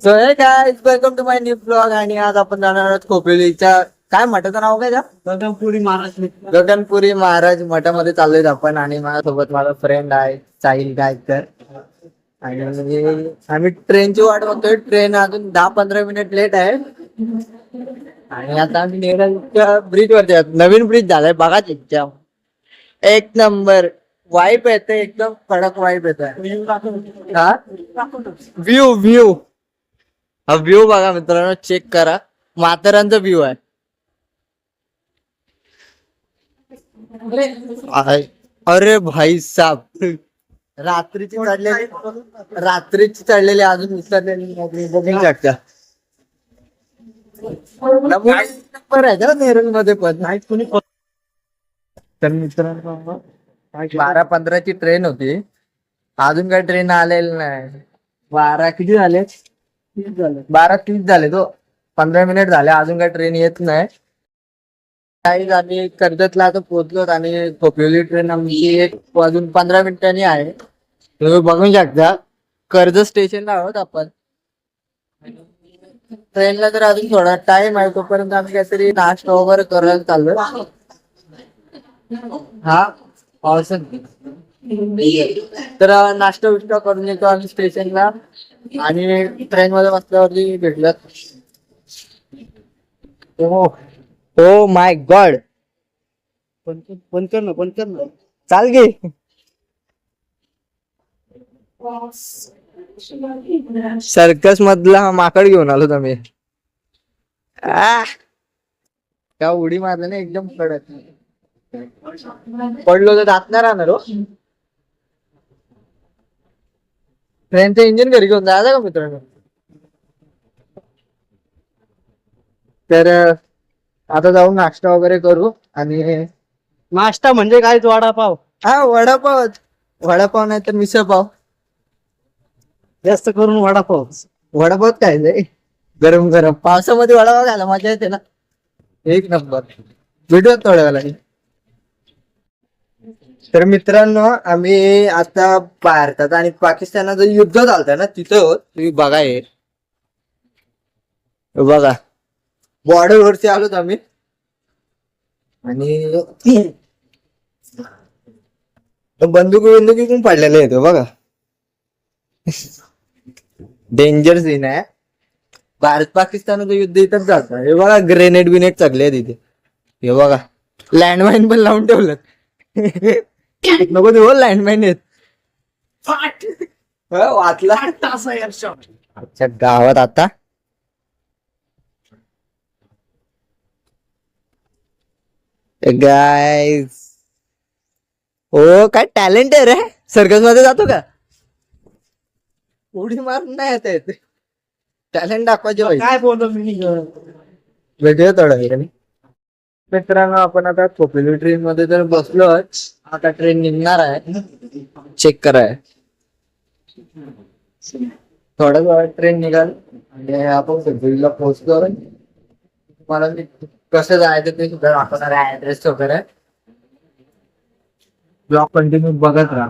So हे काय welcome to my new blog. आणि आज आपण जाणार आहोत खोपोलीच्या काय मठाचं नाव काय गगनपुरी महाराज. गगनपुरी महाराज मठामध्ये चाललोय आपण. आणि माझ्यासोबत माझा फ्रेंड आहे साहिल गायकर. आणि आम्ही ट्रेनची वाट बघतोय. ट्रेन अजून 10-15 मिनिट लेट आहे. आणि आता आम्ही नेरळच्या ब्रिज वरती आहोत. नवीन ब्रिज झालाय बघा. एकदम एक नंबर वाईब येते. एकदम कडक वाईब येत आहे. हा व्ह्यू व्ह्यू हा व्ह्यू बघा मित्रांनो. चेक करा. म्हातारांचा व्ह्यू आहे. अरे भाई साहब रात्रीची चढलेली अजून विसरलेली बघू शकता. नंबर आहे का नेरळ मध्ये पण नाही कुणी. तर मित्रांनो 12:15ची ट्रेन होती. अजून काही ट्रेन आलेली नाही. 12 किती झाले? 12:30 झाले. तो 15 मिनिट झाले अजून काही ट्रेन येत नाही. काही आम्ही कर्जतला आता पोहोचलो. आणि खोपोली ट्रेन आमची 1 वाजून 15 मिनिटांनी आहे. तुम्ही बघू शकता. कर्जत स्टेशनला आहोत आपण. ट्रेनला तर अजून थोडा टाइम आहे. तोपर्यंत आम्ही काहीतरी नाश्ता वगैरे करायला चाललोय. हा पावसात तर नाश्ता विष्टा करून येतो आम्ही स्टेशनला. आणि ट्रेन मध्ये बसल्यावरती भेटलं. Oh my God. बंद कर ना. चाल गे. सर्कस मधला माकड घेऊन आलो तुम्ही. का उडी मारली ना एकदम कडक. पडलो तर दात नाही राहणार हो. ट्रेनचं इंजिन घरी घेऊन जायचं का मित्रांनो. तर आता जाऊन नाश्ता वगैरे करू. आणि नाश्ता म्हणजे काय? तो वडापाव. हा वडापाव नाही तर मिसळ पाव. जास्त करून वडापाव. वडापाव काय रे गरम गरम पावसामध्ये वडापाव खायला मजा येते ना. एक नंबर. भेटूयात थोड्या वेळाने. तर मित्रांनो आम्ही आता भारतात आणि पाकिस्तानाचं युद्ध चालतंय ना तिथं होत. तुम्ही बघा हे बघा बॉर्डर वरती आलोत आम्ही. आणि बंदुकी पण पडलेले येतो बघा. डेंजर सीन आहे. भारत पाकिस्तानाचं युद्ध इथंच चालतं. हे बघा ग्रेनेड बिनेड चढले आहेत इथे. हे बघा लँडमाईन पण लावून ठेवलं. नको देऊ लँडमाईन आहेत. वाचला. अच्छा गावात आता गाईज. हो काय टॅलेंट आहे रे. सर्कस मध्ये जातो का? उडी मारून नाही येत येते. टॅलेंट दाखवायचे पाहिजे. काय बोलतो मी? भेटूया थोड्या वेळाने. मित्रांनो आपण आता खोपोली ट्रेन मध्ये तर बसलो. आता ट्रेन निघणार आहे. चेक कराय थोड्या वेळात ट्रेन निघाल. आणि आपण खोपोलीला पोहोचलो. मला कसं जायचं ते सुद्धा दाखवणार आहे. ऍड्रेस वगैरे. ब्लॉग कंटिन्यू बघत राहा.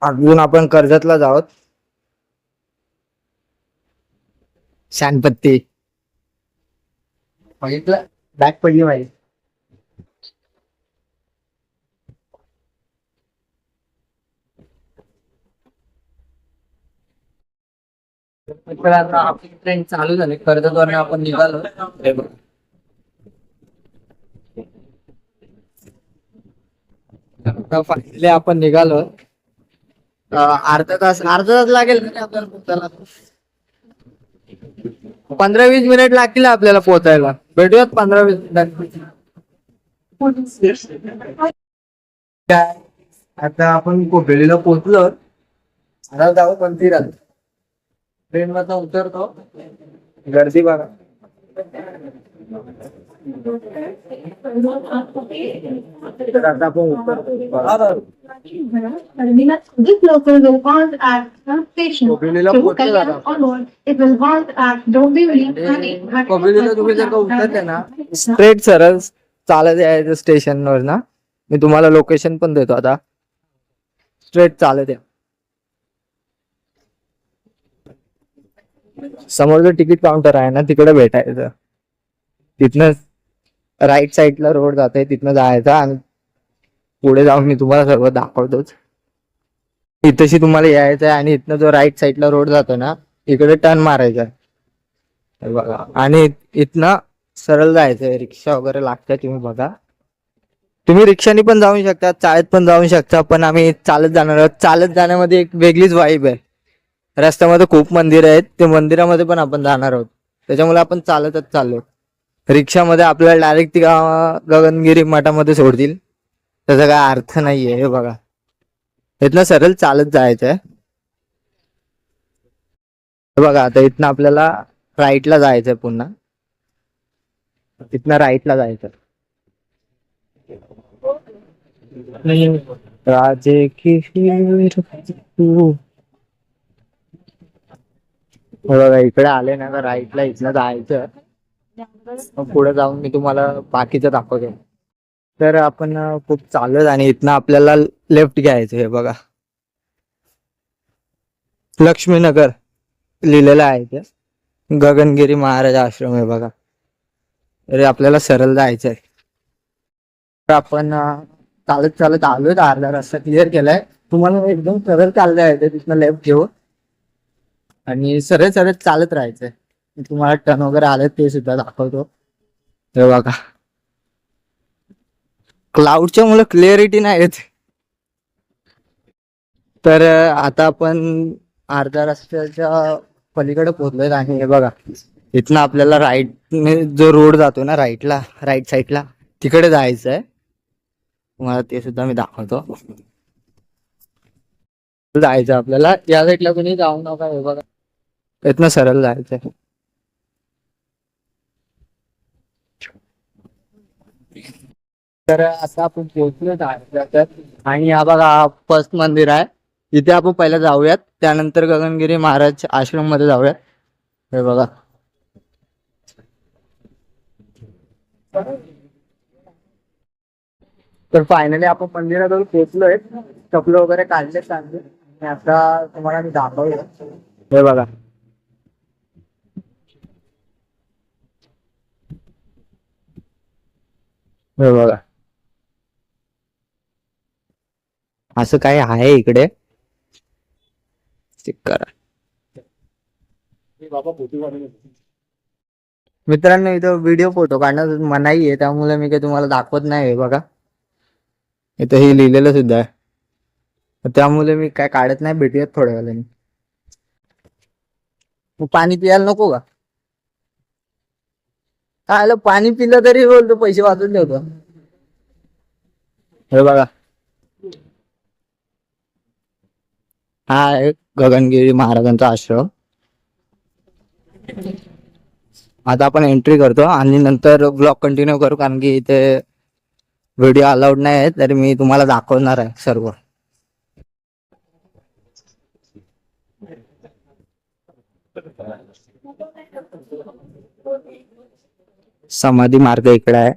अजून आपण कर्जतला जाऊत. शानपत्ती बघितलं. बॅग पडली माहिती. आपली ट्रेन चालू झाली. कर्जतवरून आपण निघालो. फायनली आपण निघालो. अर्धा तास लागेल का आपल्याला पोहोचायला. 15-20 मिनिट लागतील आपल्याला पोहोचायला. भेटूयात 15-20 मिनिटांनी. आता आपण खोपोलीला पोहोचलो. आता जाऊ मंदिरात. ट्रेन मधनं उतरतो. गर्दी बघा. तर आता आपण उतरतो. This local will halt at some station. खोपोलीला To पोहोचलो Kalyan आता. onward, it will halt at Dombivli, Thane, खोपोलीला तुम्ही जर का उतरले ना स्ट्रेट सरळ चालत यायचं स्टेशन वर ना. मी तुम्हाला लोकेशन पण देतो आता. स्ट्रेट चालत या. समोर जो तिकीट काउंटर आहे ना तिकडे भेटायचं. तिथनं राईट साईडला रोड जाते, तिथनं जायचं आणि पुढे जाऊन मी तुम्हाला सर्व दाखवतोच. इथेशी तुम्हाला यायचं आहे आणि इथनं जो राईट साईडला रोड जातो ना इकडे टर्न मारायचा आहे. हे बघा, आणि इथनं सरळ जायचंय. रिक्षा वगैरे लागते, तुम्ही बघा. तुम्ही रिक्षाने पण जाऊ शकता, चालत पण जाऊ शकता, पण आम्ही चालत जाणार आहोत. चालत जाण्यामध्ये एक वेगळीच वाईब आहे. रस्त्यामध्ये खूप मंदिर आहेत, ते मंदिरामध्ये पण आपण जाणार आहोत, त्याच्यामुळे आपण चालतच चाललो. रिक्षामध्ये आपल्याला डायरेक्ट ती गगनगिरी मठामध्ये सोडतील, त्याचा काय अर्थ नाहीये. हे बघा, इथनं सरळ चालत जायचंय. हे बघा, आता इथनं आपल्याला राईटला जायचंय, पुन्हा तिथनं राईटला जायचं. राजे की तू बघा, इकडे आले ना तर राईटला इथनं जायचं. मग पुढे जाऊन मी तुम्हाला बाकीचं दाखवतो. तर आपण खूप चालत आणि इथनं आपल्याला लेफ्ट घ्यायचं. हे बघा, लक्ष्मीनगर लिहिलेलं आहे ते, गगनगिरी महाराज आश्रम. आहे बघा, तरी आपल्याला सरळ जायचंय. तर आपण चालत चालत आलोय, अर्धा रस्ता क्लिअर केलाय. तुम्हाला एकदम सरळ चाललं आहे, तिथनं लेफ्ट घेऊ आणि सरळ सरळ चालत राहायचंय. मी तुम्हाला टर्न वगैरे आले ते सुद्धा दाखवतो. हे बघा, क्लाउडच्या मुळे क्लिअरिटी नाही येत. तर आता आपण अर्ध्या रस्त्याच्या पलीकडे पोहोचलोय आणि हे बघा, इथनं आपल्याला राईट जो रोड जातो ना राईटला, राईट साईडला, तिकडे जायचंय. तुम्हाला ते सुद्धा मी दाखवतो. जायचं आपल्याला, या साईडला कोणी जाऊ नका. हे बघा, इथनं सरळ जायचंय. तर आता आपण पोहोचलो तर, आणि हा बघा फर्स्ट मंदिर आहे. इथे आपण पहिला जाऊयात, त्यानंतर गगनगिरी महाराज आश्रम मध्ये जाऊयात. हे बघा, तर फायनली आपण मंदिराजवळ पोहोचलोय. चपल वगैरे काढले चांगले आणि आता तुम्हाला मी दाखवलं. हे बघा, हे बघा, असं काय आहे इकडे, चेक करा. मित्रांनो, इथं व्हिडिओ फोटो काढणं मनाई आहे, त्यामुळे मी काही तुम्हाला दाखवत नाही. बघा, इथं हे लिहिलेलं सुद्धा आहे, त्यामुळे मी काय काढत नाही. भेटूयात थोड्या वेळाने. पाणी पियाला नको का? काय पाणी पिलं तरी बोलतो पैसे वाचून ठेवतो. हे बघा, हा आहे गगनगिरी महाराजांचा आश्रम. आता आपण एंट्री करतो आणि नंतर ब्लॉग कंटिन्यू करू, कारण की इथे व्हिडिओ अलाउड नाही आहे. तरी मी तुम्हाला दाखवणार आहे सर्व. समाधी मार्ग इकडे आहे.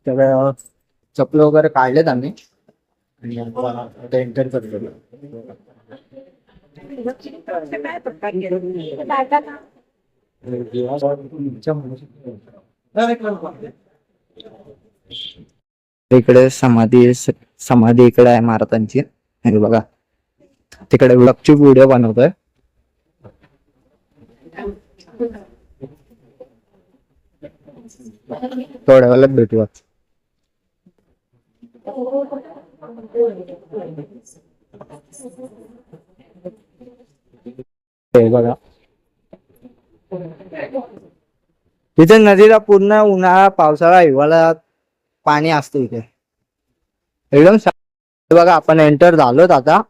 तर चपल वगैरे काढलेत आम्ही आणि आता एंटर करतो. इकडे समाधी इकडे आहे महाराजांची. हे बघा, तिकडे व्लॉगची व्हिडिओ बनवतोय. थोड्या वेळात भेटूया. हे बघा, तिथे नदीला पूर्ण उन्हाळा, पावसाळा, हिवाळ्यात पाणी असतं इथे एकदम. बघा, आपण एंटर झालोत आता.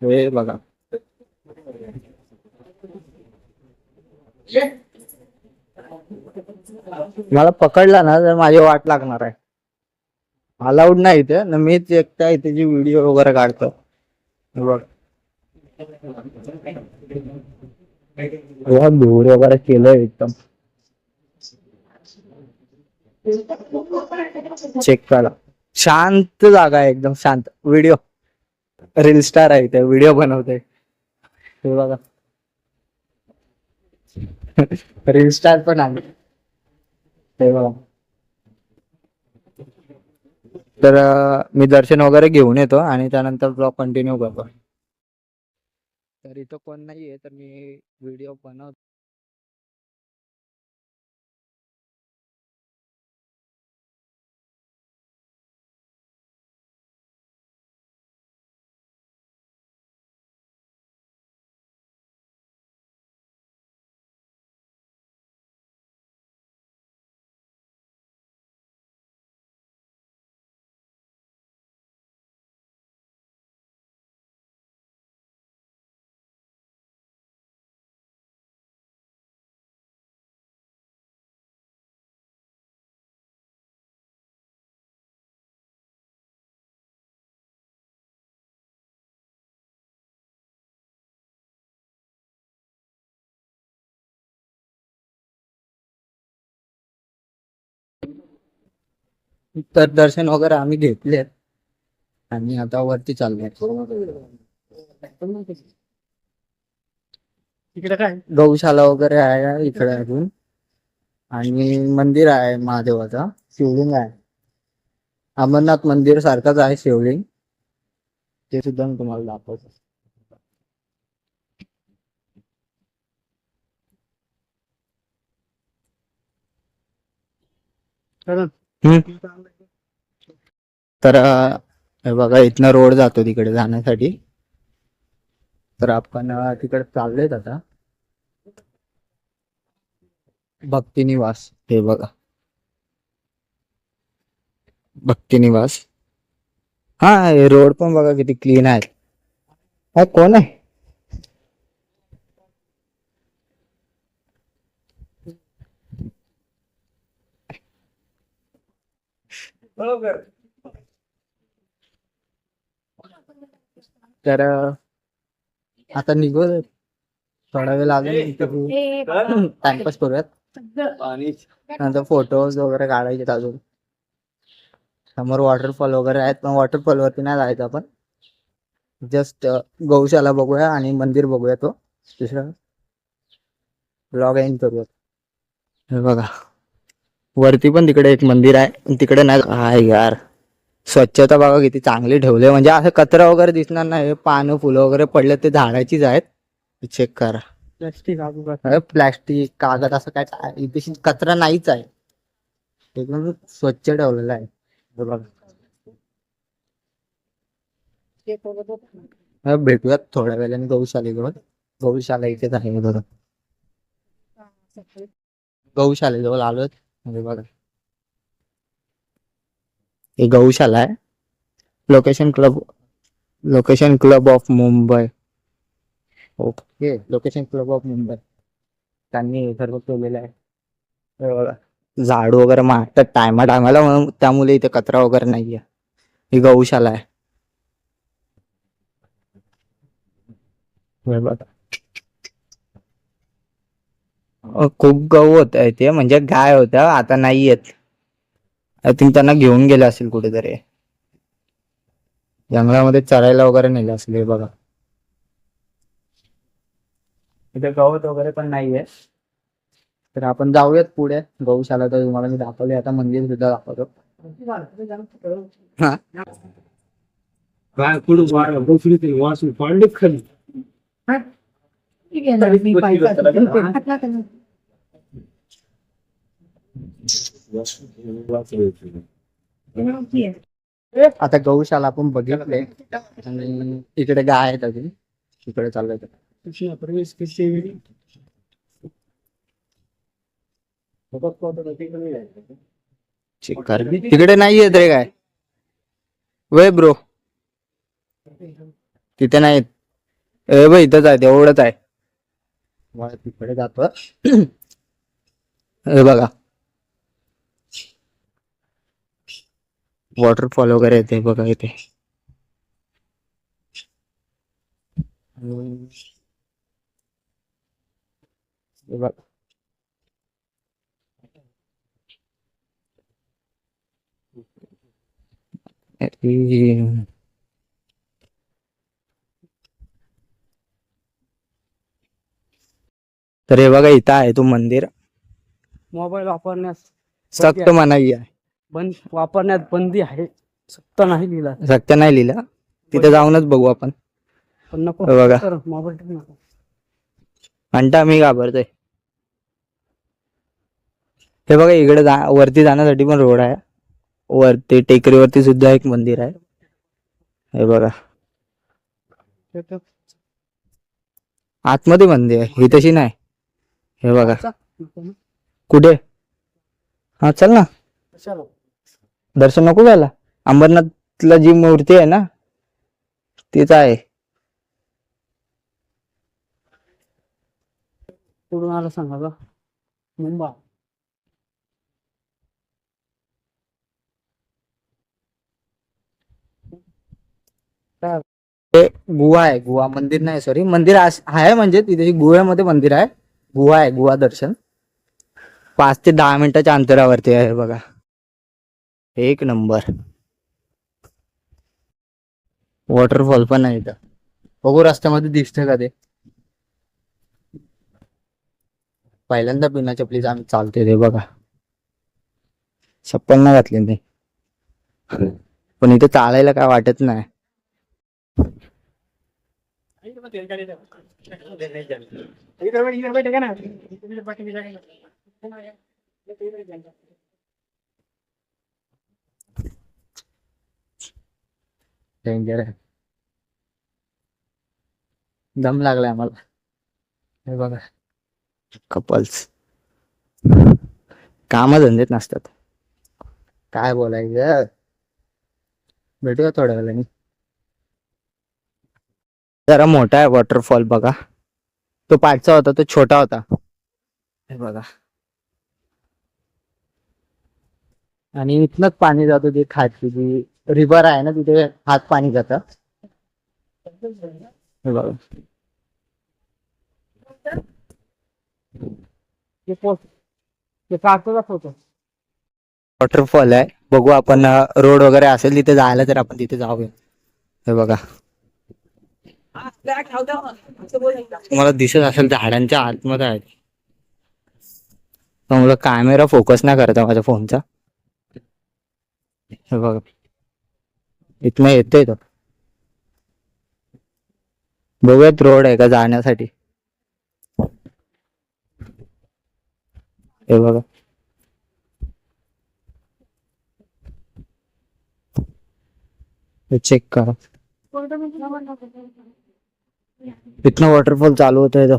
हे बघा, मला पकडला ना तर माझी वाट लागणार आहे. अलाउड नाही इथे ना, मीच एकटा इथे जी व्हिडिओ वगैरे काढतो. बघ, धूर वगैरे केलंय एकदम. चेक करा, शांत जागा आहे एकदम, शांत. व्हिडिओ रील स्टार आहे ते, व्हिडिओ बनवते हे बघा. रील स्टार पण आहे हे बघा. तर मी दर्शन वगैरे घेऊन येतो आणि त्यानंतर ब्लॉग कंटिन्यू करतो. तर इथं कोण नाहीये तर मी व्हिडिओ बनवतो. तर दर्शन वगैरे आम्ही घेतले आणि आता वरती चाललोय. तिकडे काय गौशाला वगैरे आहे इकडे अजून आणि मंदिर आहे महादेवाचा, शिवलिंग आहे. अमरनाथ मंदिर सारखंच आहे शिवलिंग, ते सुद्धा मी तुम्हाला दाखवतो. कारण तर हे बघा इथनं रोड जातो तिकडे जाण्यासाठी. तर आपण तिकडे चाललोय आता. भक्ती निवास हे बघा, भक्ती निवास. हा हे रोड पण बघा किती क्लीन आहे. हा कोण आहे? तर आता निघू, थोडा वेळ लागेल टाइमपास करूयात. नंतर फोटोज वगैरे काढायचे अजून. समोर वॉटरफॉल वगैरे आहेत पण वॉटरफॉल वरती नाही जायचं आपण. जस्ट गौशाला बघूया आणि मंदिर बघूया, तो दुसरा ब्लॉग एंड करूया. हे बघा वरती पण तिकडे एक मंदिर आहे, तिकडे नाही काय यार. स्वच्छता बघा किती चांगली ठेवली, म्हणजे असं कचरा वगैरे दिसणार नाही. पानं फुलं वगैरे पडले ते झाडाचीच आहेत. चेक करा, प्लॅस्टिक कागद असं काय इथे कचरा नाहीच आहे, एकदम स्वच्छ ठेवलेला आहे. हे बघा भेटूयात थोड्या वेळाने गौशालेजवळ. गौशाला इथेच आहे बघा, गौशालेजवळ आलोय. म्हणजे बघा हे गौशाला आहे. Location club of Mumbai. Okay, location club of Mumbai त्यांनी हे सर्व केलेलं आहे. हे बघा झाडू वगैरे मारतात टायमा टायमाला, म्हणून त्यामुळे इथे कचरा वगैरे नाहीये. ही गौशाला आहे. हे बघा खूप गहू होत आहे ते, म्हणजे गाय होत्या आता नाही येत. आय थिंक त्यांना घेऊन गेले असेल कुठेतरी, जंगलामध्ये चरायला वगैरे नेले असेल. हे बघा इथे गवत वगैरे पण नाहीये. तर आपण जाऊयात पुढे. गौशाला तर तुम्हाला मी दाखवली, आता मंदिर सुद्धा दाखवतो. हा आता गौशाला आपण बघितले आणि इकडे गाय आहेत अजून, इकडे चाललोय. तिकडे नाही येत रे काय, वय ब्रो तिथे नाहीत. ए भाई इथंच आहे, एवढंच आहे. मला तिकडे जातो. हे बघा वॉटरफॉल वगैरे येते बघा इथे. हे बघा तर हे बघा इथं आहे तो मंदिर. मोबाईल वापरण्यास सक्त मनाई आहे. वापरण्यात बंदी आहे. सत्ता नाही लिहिला. सक्त नाही लिहिलं. तिथे जाऊनच बघू आपण. पण नको हे बघा. मोबाईल नको. घंटा मी घाबरतोय. हे बघा इकडे वरती जाण्यासाठी पण रोड आहे. वरती टेकडीवरती सुद्धा एक मंदिर आहे. हे बघा आतमध्ये मंदिर आहे, ही तशी नाही. हे बघा कुठे. हा चल ना. दर्शन नको घ्यायला. अंबरनाथला जी मूर्ती आहे ना तीच आहे. कुठून आलं सांगा बा. मुंबई. ते गुहा आहे. गुहा मंदिर नाही, सॉरी मंदिर आहे म्हणजे तिथे गुहेमध्ये मंदिर आहे. गुहा आहे, गुहा दर्शन 5 ते 10 मिनिटाच्या अंतरावरती आहे. बघा एक नंबर. वॉटरफॉल पण आहे इथं. बघू रस्त्यामध्ये दिसतंय का ते. पहिल्यांदा बिना चपलीचं आम्ही चालतोय ते बघा. चप्पल नाही घातली नाही पण इथे चालायला काय वाटत नाही. डेंजर आहे. दम लागलाय आम्हाला. हे बघा कपल्स कामधंदेत नसतात. काय बोलायचं. भेटूया थोड्या वेळाने. जरा मोठा आहे वॉटरफॉल बघा. तो पाठचा होता तो छोटा होता. हे बघा आणि इथनच पाणी जातो. ते खाटची जी रिव्हर आहे ना तिथे हात पाणी जात. हे बघा फोटो. वॉटरफॉल आहे. बघू आपण रोड वगैरे असेल तिथे जायला तर आपण तिथे जाऊया. हे बघा तुम्हाला दिसत असेल झाडांच्या आतमध्ये आहे. त्यामुळे कॅमेरा फोकस नाही करत माझ्या फोनचा. हे बघा इथनं येतोय तो. बघूयात रोड आहे का जाण्यासाठी. हे बघा चेक करा. इथनं वॉटरफॉल चालू होतोय तो.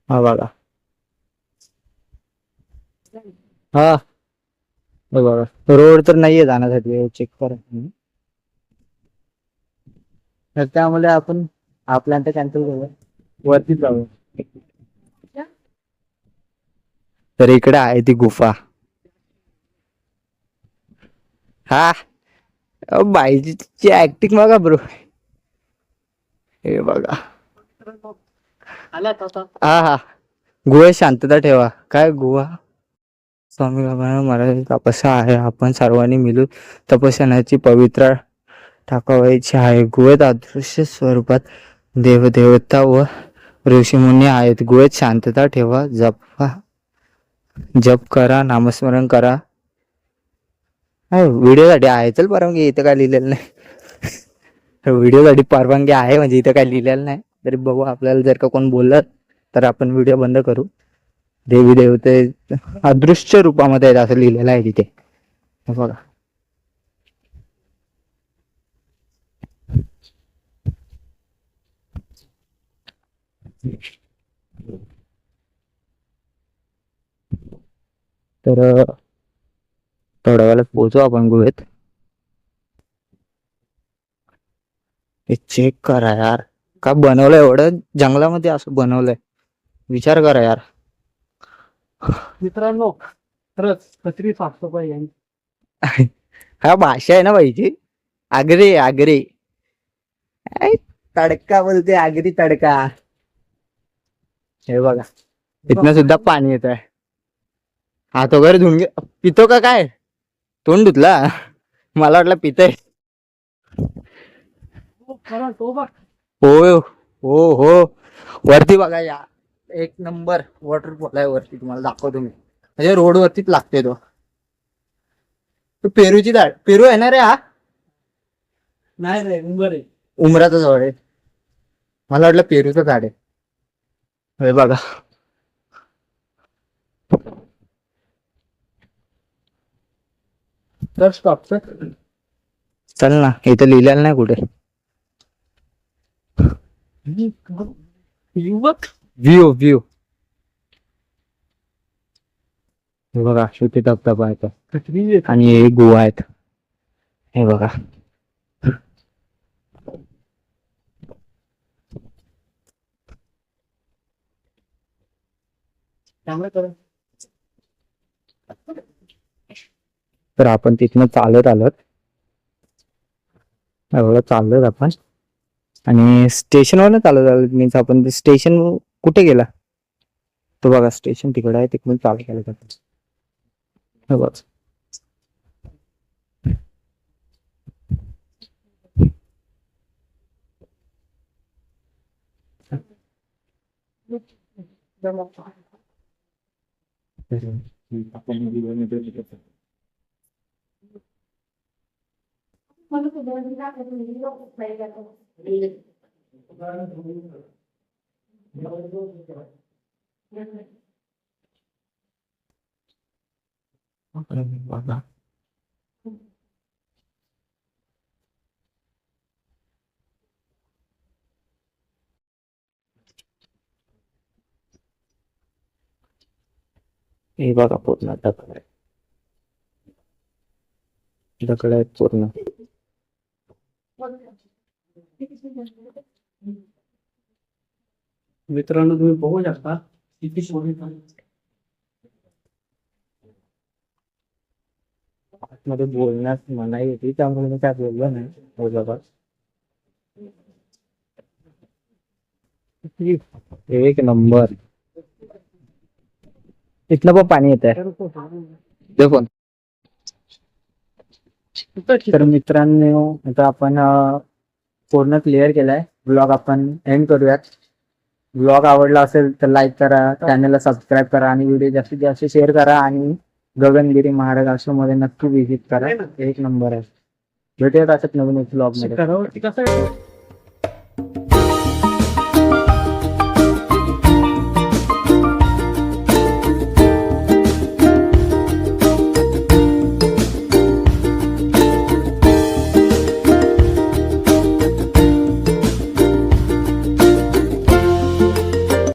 हा बघा. हा हे बघा रोड तर नाहीये जाण्यासाठी. चेक करा. तर त्यामुळे आपण आपल्या कॅन्सल करूया. वरती जाऊ. तर इकडे आहे ती गुफा. हा बाईची ऍक्टिंग बघा ब्रो. हे बघा हा हा गुहे शांतता ठेवा. काय गुहा. स्वामी बाबा महाराज तपस्या आहे. आपण सर्वांनी मिळून तपस्याची पवित्र टाकावायची आहे. गुहेत अदृश्य स्वरूपात देवदेवता व ऋषीमुनी आहेत. गुहेत शांतता ठेवा. जप करा. नामस्मरण करा. व्हिडिओ साठी आहे. चल परवानगी इथं काय लिहिलेलं नाही. व्हिडिओ साठी परवानगी आहे म्हणजे इथं काय लिहिलेलं नाही. तरी बघू आपल्याला जर का कोण बोललं तर आपण व्हिडिओ बंद करू. देवी देवते अदृश्य रूपामध्ये आहेत असं लिहिलेलं आहे तिथे. बघा तर थोड्या वेळात पोहोचू आपण गुहेत. चेक करा यार. का बनवलंय एवढं जंगलामध्ये असं बनवलंय. विचार करा यार. मित्रांनो खरंच कचरी साफसफाई आहे. हा भाषा आहे ना बाईची. आगरी आगरी तडका बोलते. आगरी तडका. हे बघा इथनं सुद्धा पाणी येत आहे. हात वगैरे धुवून घे. पितो का काय. तोंड धुतला. मला वाटलं पितय. तो बघ. होय हो हो, वरती बघा या, एक नंबर वॉटरफॉल आहे वरती, तुम्हाला दाखवतो मी. म्हणजे रोड वरतीच लागते तो. तो पेरूची झाड, पेरू आहे ना रे हा? नाही रे उंबर आहे. उमराचं झाड आहे. मला वाटलं पेरूचं झाड आहे. हे बघा. तर स्टॉप चल ना, इथं लिहिलेलं नाही कुठे. युवक व्ह्यू व्ह्यू हे बघा, शेवटी धबधबा आहे तो. आणि हे गुहा आहेत, हे बघा. तर आपण तिथनं चालत आलोत, एवढं चाललोत आपण. आणि स्टेशनवर चालत आलोत, मीन्स आपण स्टेशन कुठे गेला तो बघा, स्टेशन तिकडे आहे, तिकडून चालत आलोत आपण. हे बघ. बघा. हे बघा पूर्ण दगड आहे, दगड आहेत पूर्ण. मित्रांनो तुम्ही बघू शकता किती आतमध्ये बोलण्यास मनाई होती, त्यामुळे मी काय बोललो नाही. हो बाबा, एक नंबर. इथलं पण पाणी येत आहे. तर मित्रांनो, आता आपण पूर्ण क्लिअर केलाय ब्लॉग, आपण एंड करूयात. ब्लॉग आवडला असेल तर लाईक करा, चॅनलला सबस्क्राईब करा आणि व्हिडिओ जास्तीत जास्त शेअर करा. आणि गगनगिरी महाराज आश्रममध्ये नक्की व्हिजिट करा, एक नंबर आहे. भेटूयात असंच नवीन ब्लॉग मध्ये. कसं